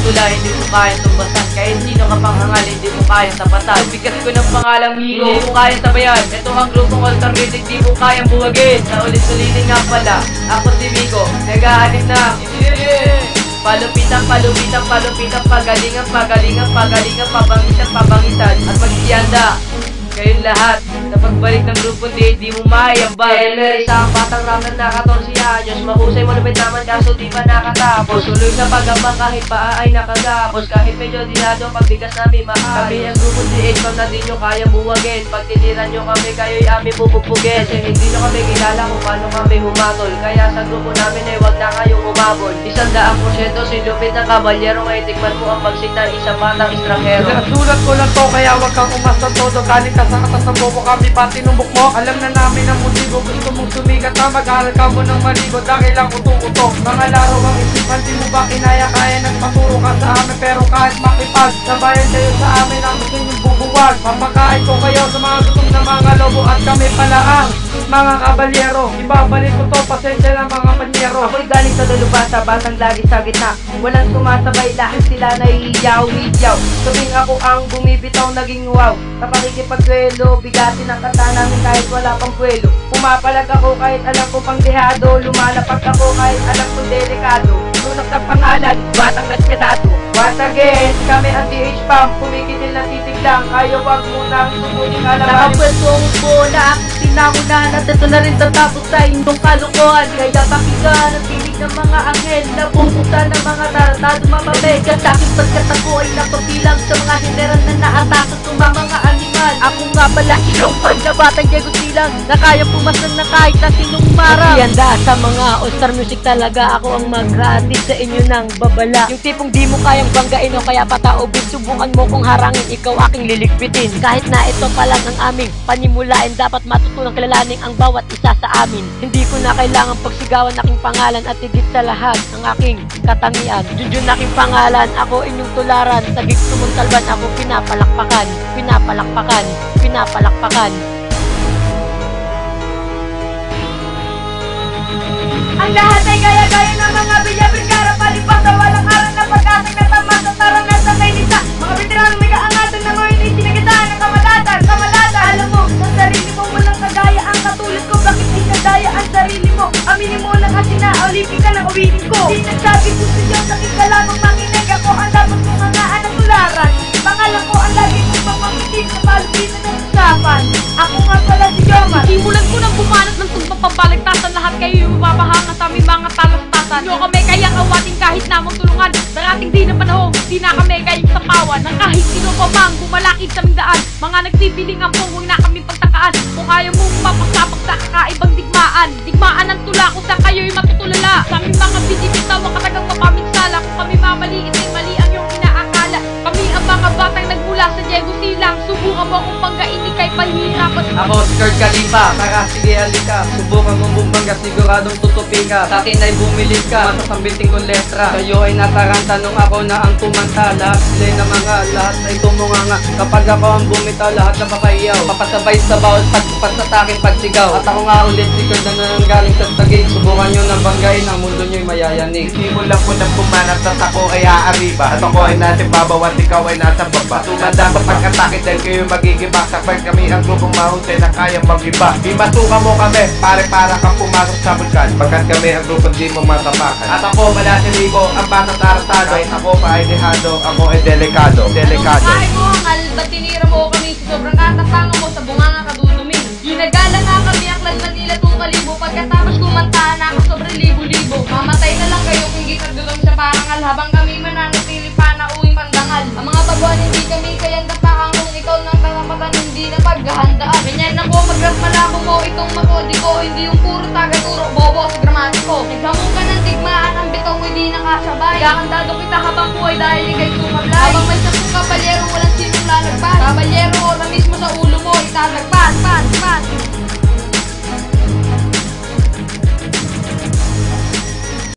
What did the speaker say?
tula, hindi mo kayang tumbasan. Kahit sino ka pang hangal, hindi mo kayang tapatan. Bigat ko ng pangalang Migo, hindi mo kayang tabayan. Ito ang grupong alternative, hindi mo kayang buwagin. Sa ulit-ulitin nga pala, ako si Migo, nag-aanip na. Palupitan, palupitan, palupitan, pagalingan, pagalingan, pagalingan, pabangitan, pabangitan, at magsiyanda. Kayong lahat, sa pagbalik ng grupong di mo mayambag. Elmer, isang batang rapper na 14 anyos. Mahusay mo lumit naman kaso di pa nakatapos. Tuloy sa pagambang kahit paa ay nakagapos. Kahit medyo dinado, pagbigas namin mahal. Kami ang grupong di ikaw na di nyo kaya buwagin. Pag tiniran nyo kami, kayo'y aming bububugin. Kasi hindi nyo kami kilala kung paano kami humatol. Kaya sa grupo namin ay wag na kayong umabol. 100% si Lupit ng Kabalyero. Ay tikman mo ang pagsik ng isang batang estranghero. Sulat ko lang to, kaya wag kang umasa todo. Galing ka sa katas ng bobo, kami pa tinumbok mo. Alam na namin ang motibo, gusto mong sumigat na mag-aaral ka mo ng maligo. Dahil lang uto-uto, mga laro ang isipan. Di mo ba kinaya-kaya nagpaturo ka sa amin. Pero kahit makipag, sabayan kayo sa amin ang gusto niyong bubuwag. Papakain ko kayo sa mga gutom na mga lobo. At kami pala ang mga kabalyero. Ibabalik ko to, pasensya na mga panyero. Ako'y galing sa dalubhasa, batang lagi sa gitna. Walang sumasabay, lahat sila naiiyaw-iyaw. Sabing ako ang bumibitaw, naging wow. Sa pakikipagwelo, bigatin ang kata namin kahit wala pang kwelo. Pumapalag ako kahit alam ko pang dehado. Lumalapag ako kahit alam ko delikado. Sunog ng pangalan, batang nagkadado. Once again, kami ang DH Pump. Kumikitil na titig lang, kayo wag munang subunin alaman. Nakapwesong bola, tinakunan at ito na rin tatapos sa inyong kalukuhan. Kaya pakinggan ang tinig ng mga anghel na pupunta ng mga taratado mamamay. Kasakit pagkat ako ay napabilang sa mga general na naatakas ng mga animal. Ako nga pala ilongpan na batang Diego Silang na kayang pumasang na kahit na sinong mara. Handa sa mga all-star music talaga ako ang maghatid sa inyo ng babala. Yung tipong di mo kayang banggain o kaya pataubin. Subukan mo kung harangin, ikaw aking liligpitin. Kahit na ito pa lang ang aming panimulain, dapat matutunang kilalanin ang bawat isa sa amin. Hindi ko na kailangan pagsigawan aking pangalan at higit sa lahat ang aking katangian. Junjun aking pangalan, ako inyong tularan. Sa gigsumong talban ako pinapalakpakan, pinapalakpakan, pinapalakpakan. Ang lahat ay gaya-gaya ng mga bilya-bilkara. Palipad sa walang aral na pag-asing na tama sa saranasan ay nisa. Mga veteranong may kaangatan na ngayon ay sinagitaan ng kamalatan, kamalatan. Alam mo, sa sarili mo walang kagaya ang katulad ko. Bakit di nadaya ang sarili mo? Aminin mo na kasi na Olympic ka ng uwitin ko. Di nagsabi ko sa Diyos, sakit ka lamang manginig. Ako ang dapat mong hangaan ng tularan. Pangalan ko ang lagi mong pamamitin sa palupitan ng usapan. Ako nga pala si Jomar. Simulan ko nang bumanat ng tumpang pambaligtasan. Lahat kayo yung mapapahanga sa aming mga talastasan. Hindi kami kayang awatin kahit namang tulungan. Darating din ang panahon, di na kami kayang sapawan. Nang kahit sino pa mang bumalakid sa aming daan. Mga nagsipiling ang pungwang na kami pagtakaan. Kung ayaw mong mapagsapak sa kakaibang digmaan. Digmaan ang tula kung saan kayo'y matutulala. Sa aming mga bidibitaw ang katagang mapaminsala. Kung kami mamaliit ay mali ang iyong inaakala. Kami ang mga batang nagmula sa Diego Silang. Subukan mo kung banggain ni kay pahihirapan. Ako si Kurt Kalipa, tara sige halika. Subukan mong bumangga, siguradong tutupin ka. Sa akin ay bumili ka, masasambitin kong letra. Sa'yo ay nataranta nung ako na ang tumanta. Lahat sila'y na mga, lahat ay tumunganga. Kapag ako ang bumitaw, lahat na papayaw. Papasabay sa bawat pagtupat sa taking pagsigaw. At ako nga ulit, si Kurt na nanggaling sa tagig. Subukan nyo nang banggain, ang mundo nyo'y mayayanig. Simulan ko ng pumanat at ako ay aariba. At ako ay nasa babaw at ikaw ay nasa baba. Tumanda pa pagkatakit dahil kayo magigibak. Sakbay kami ang grupong mahusay na kayang mag-iba. Imasuka mo kami, para kang pumasok sa bulkan. Pagkat kami ang grupong di mo matapakan. At ako pala si Rico, ang batang taratado. Kahit ako pa ay dehado, ako ay delikado. Delikado. Kahit mo hangal, ba't tinira mo kami? Sobrang katapanga mo sa bunganga kadudumi. Ginagala nga kami ang klan Manila 2,000. Pagkatapos kumanta na ako sobrang libo-libo. Mamatay na lang kayo kung gikagulong sa parangal. Habang kami mananatili pa na uwing pandangal. Ang mga tabuan hindi kami kayang dapakan. Kung ikaw ng karapatan hindi na paghahandaan. Ganyan ako mag-rap malabo mo itong makodi ko. Hindi yung puro taga-turo, bobo sa gramatiko. Naghamong ka ng digmaan, ang bitaw ko hindi nakasabay. Kakandado kita habang buhay dahil ikay sumablay. Habang may 10 kabalyero walang sinong lalagpas. Kabalyero na mismo sa ulo mo itatagpas.